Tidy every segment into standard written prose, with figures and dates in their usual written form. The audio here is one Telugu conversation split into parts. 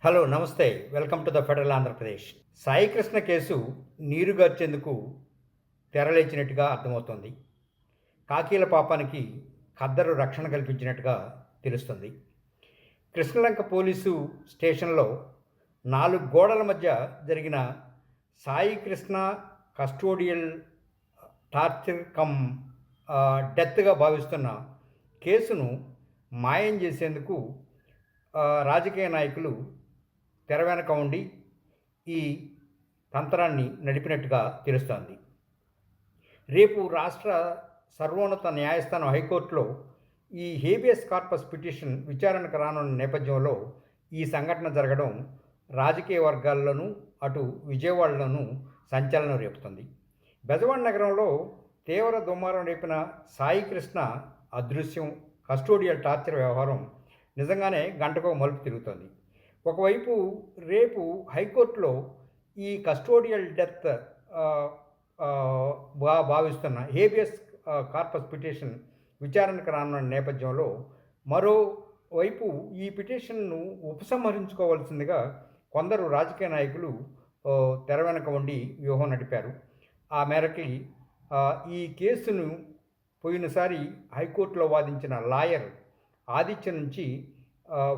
హలో నమస్తే. Welcome to the federal Andhra Pradesh. Sai Krishna case నీరుగార్చేందుకు తెరలేచినట్టుగా అర్థమవుతోంది. కాకీల పాపానికి ఖద్దరు రక్షణ కల్పించినట్టుగా తెలుస్తుంది. కృష్ణలంక పోలీసు స్టేషన్‌లో 4 గోడల మధ్య జరిగిన సాయి కృష్ణ కస్టోడియల్ టార్చర్ డెత్‌గా భావిస్తున్న కేసును మాయం చేసేందుకు రాజకీయ నాయకులు తెర వెనక ఉండి ఈ తంత్రాన్ని నడిపినట్టుగా తెలుస్తోంది. రేపు రాష్ట్ర సర్వోన్నత న్యాయస్థానం హైకోర్టులో ఈ హేబియస్ కార్పస్ పిటిషన్ విచారణకు రానున్న నేపథ్యంలో ఈ సంఘటన జరగడం రాజకీయ వర్గాల్లోనూ అటు విజయవాడలోనూ సంచలనం రేపుతుంది. బెజవాడ నగరంలో తీవ్ర దుమారం రేపిన సాయి కృష్ణ అదృశ్యం కస్టోడియల్ టార్చర్ వ్యవహారం నిజంగానే గంటకో మలుపు తిరుగుతోంది. ఒకవైపు రేపు హైకోర్టులో ఈ కస్టోడియల్ డెత్ భావిస్తున్న హేబియస్ కార్పస్ పిటిషన్ విచారణకు రానున్న నేపథ్యంలో మరోవైపు ఈ పిటిషన్ను ఉపసంహరించుకోవాల్సిందిగా కొందరు రాజకీయ నాయకులు తెర వెనక ఉండి వ్యూహం నడిపారు. ఆ మేరకి ఈ కేసును పోయినసారి హైకోర్టులో వాదించిన లాయర్ ఆదిత్య నుంచి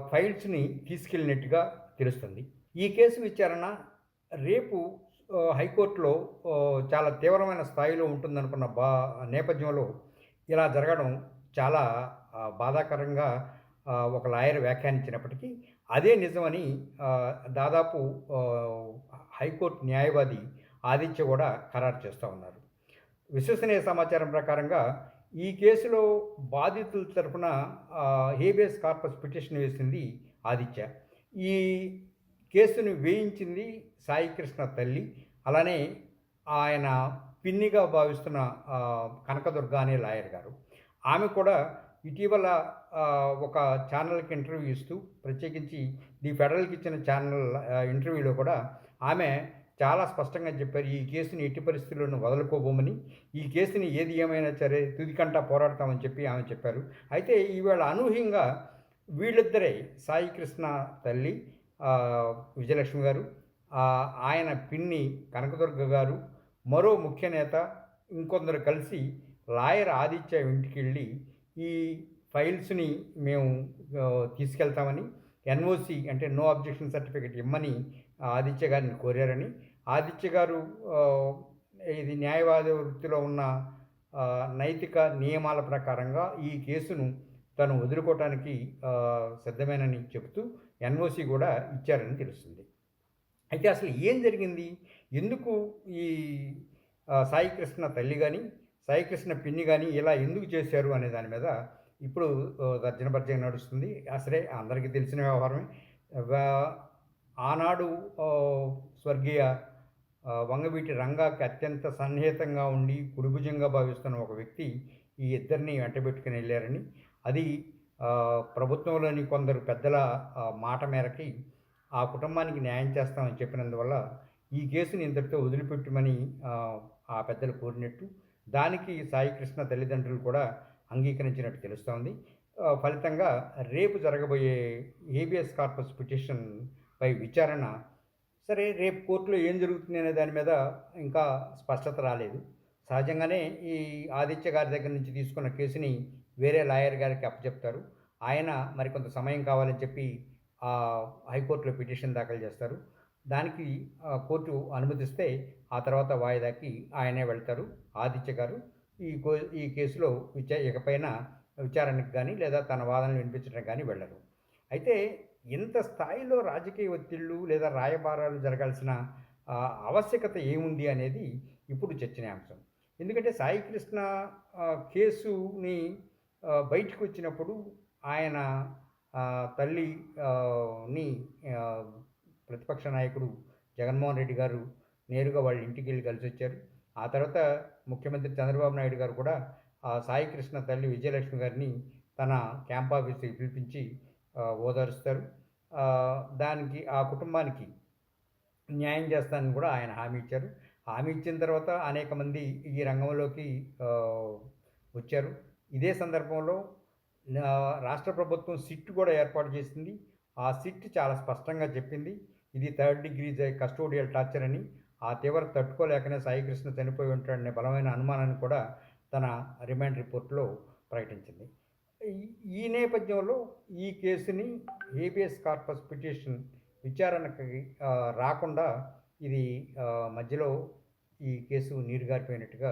ఫైల్స్ని తీసుకెళ్ళినట్టుగా తెలుస్తుంది. ఈ కేసు విచారణ రేపు హైకోర్టులో చాలా తీవ్రమైన స్థాయిలో ఉంటుందనుకున్న నేపథ్యంలో ఇలా జరగడం చాలా బాధాకరంగా ఒక లాయర్ వ్యాఖ్యానించినప్పటికీ అదే నిజమని దాదాపు హైకోర్టు న్యాయవాది ఆదిత్య కూడా ఖరారు చేస్తూ ఉన్నారు. విశ్వసనీయ సమాచారం ప్రకారంగా ఈ కేసులో బాధితుల తరఫున హేబియస్ కార్పస్ పిటిషన్ వేసింది ఆదిత్య. ఈ కేసును వేయించింది సాయి కృష్ణ తల్లి, అలానే ఆయన పిన్నిగా భావిస్తున్న కనకదుర్గ అనే లాయర్ గారు. ఆమె కూడా ఇటీవల ఒక ఛానల్కి ఇంటర్వ్యూ ఇస్తూ, ప్రత్యేకించి ది ఫెడరల్కి ఇచ్చిన ఛానల్ ఇంటర్వ్యూలో కూడా ఆమె చాలా స్పష్టంగా చెప్పారు. ఈ కేసుని ఎట్టి పరిస్థితుల్లోనూ వదులుకోబోమని, ఈ కేసుని ఏది ఏమైనా సరే తుదికంటా పోరాడతామని చెప్పి ఆమె చెప్పారు. అయితే ఈవేళ అనూహ్యంగా వీళ్ళిద్దరే, సాయి కృష్ణ తల్లి విజయలక్ష్మి గారు, ఆయన పిన్ని కనకదుర్గ గారు, మరో ముఖ్య నేత ఇంకొందరు కలిసి లాయర్ ఆదిత్య ఇంటికి వెళ్ళి ఈ ఫైల్స్ని మేము తీసుకెళ్తామని, ఎన్ఓసి అంటే నో అబ్జెక్షన్ సర్టిఫికేట్ ఇమ్మని ఆదిత్య గారిని కోరారని, ఆదిత్య గారు ఇది న్యాయవాద వృత్తిలో ఉన్న నైతిక నియమాల ప్రకారంగా ఈ కేసును తను వదులుకోవటానికి సిద్ధమేనని చెబుతూ ఎన్ఓసి కూడా ఇచ్చారని తెలుస్తుంది. అయితే అసలు ఏం జరిగింది, ఎందుకు ఈ సాయి కృష్ణ తల్లి కానీ సాయి కృష్ణ పిన్ని కానీ ఇలా ఎందుకు చేశారు అనే దాని మీద ఇప్పుడు తర్జన భర్జన నడుస్తుంది. అసలే అందరికీ తెలిసిన వ్యవహారమే. ఆనాడు స్వర్గీయ వంగవీటి రంగాకి అత్యంత సన్నిహితంగా ఉండి కుడిభుజంగా భావిస్తున్న ఒక వ్యక్తి ఈ ఇద్దరిని వెంటబెట్టుకుని వెళ్ళారని, అది ప్రభుత్వంలోని కొందరు పెద్దల మాట మేరకి ఆ కుటుంబానికి న్యాయం చేస్తామని చెప్పినందువల్ల ఈ కేసుని ఇంతటితో వదిలిపెట్టమని ఆ పెద్దలు కోరినట్టు, దానికి సాయి కృష్ణ తల్లిదండ్రులు కూడా అంగీకరించినట్టు తెలుస్తోంది. ఫలితంగా రేపు జరగబోయే హేబియస్ కార్పస్ పిటిషన్ పై విచారణ సరే రేపు కోర్టులో ఏం జరుగుతుంది అనే దాని మీద ఇంకా స్పష్టత రాలేదు. సహజంగానే ఈ ఆదిత్య గారి దగ్గర నుంచి తీసుకున్న కేసుని వేరే లాయర్ గారికి అప్పచెప్తారు. ఆయన మరికొంత సమయం కావాలని చెప్పి హైకోర్టులో పిటిషన్ దాఖలు చేస్తారు. దానికి కోర్టు అనుమతిస్తే ఆ తర్వాత వాయిదాకి ఆయనే వెళ్తారు ఆదిత్య గారు. ఈ కేసులో ఇకపైన విచారణకు కానీ లేదా తన వాదనలు వినిపించడానికి కానీ వెళ్ళరు. అయితే ఇంత స్థాయిలో రాజకీయ ఒత్తిళ్ళు లేదా రాయబారాలు జరగాల్సిన ఆవశ్యకత ఏముంది అనేది ఇప్పుడు చర్చనీయాంశం. ఎందుకంటే సాయి కృష్ణ కేసుని బయటకు వచ్చినప్పుడు ఆయన తల్లిని ప్రతిపక్ష నాయకుడు జగన్మోహన్ రెడ్డి గారు నేరుగా వాళ్ళ ఇంటికి వెళ్ళి కలిసి వచ్చారు. ఆ తర్వాత ముఖ్యమంత్రి చంద్రబాబు నాయుడు గారు కూడా సాయి కృష్ణ తల్లి విజయలక్ష్మి గారిని తన క్యాంప్ ఆఫీస్కి పిలిపించి ఓదారుస్తారు. దానికి ఆ కుటుంబానికి న్యాయం చేస్తానని కూడా ఆయన హామీ ఇచ్చారు. హామీ ఇచ్చిన తర్వాత అనేక మంది ఈ రంగంలోకి వచ్చారు. ఇదే సందర్భంలో రాష్ట్ర ప్రభుత్వం సిట్ కూడా ఏర్పాటు చేసింది. ఆ సిట్ చాలా స్పష్టంగా చెప్పింది. ఇది థర్డ్ డిగ్రీ కస్టోడియల్ టార్చర్ అని. ఆ తీవ్రత తట్టుకోలేకనే సాయికృష్ణ చనిపోయి ఉంటాడనే బలమైన అనుమానాన్ని కూడా తన రిమాండ్ రిపోర్ట్‌లో ప్రకటించింది. ఈ ఈ నేపథ్యంలో ఈ కేసుని హేబియస్ కార్పస్ పిటిషన్ విచారణకి రాకుండా ఇది మధ్యలో ఈ కేసు నీరుగారిపోయినట్టుగా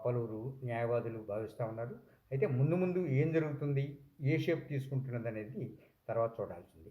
పలువురు న్యాయవాదులు భావిస్తా ఉన్నారు. అయితే ముందు ముందు ఏం జరుగుతుంది? ఏ షేప్ తీసుకుంటున్నదనేది తర్వాత చూడాల్సింది.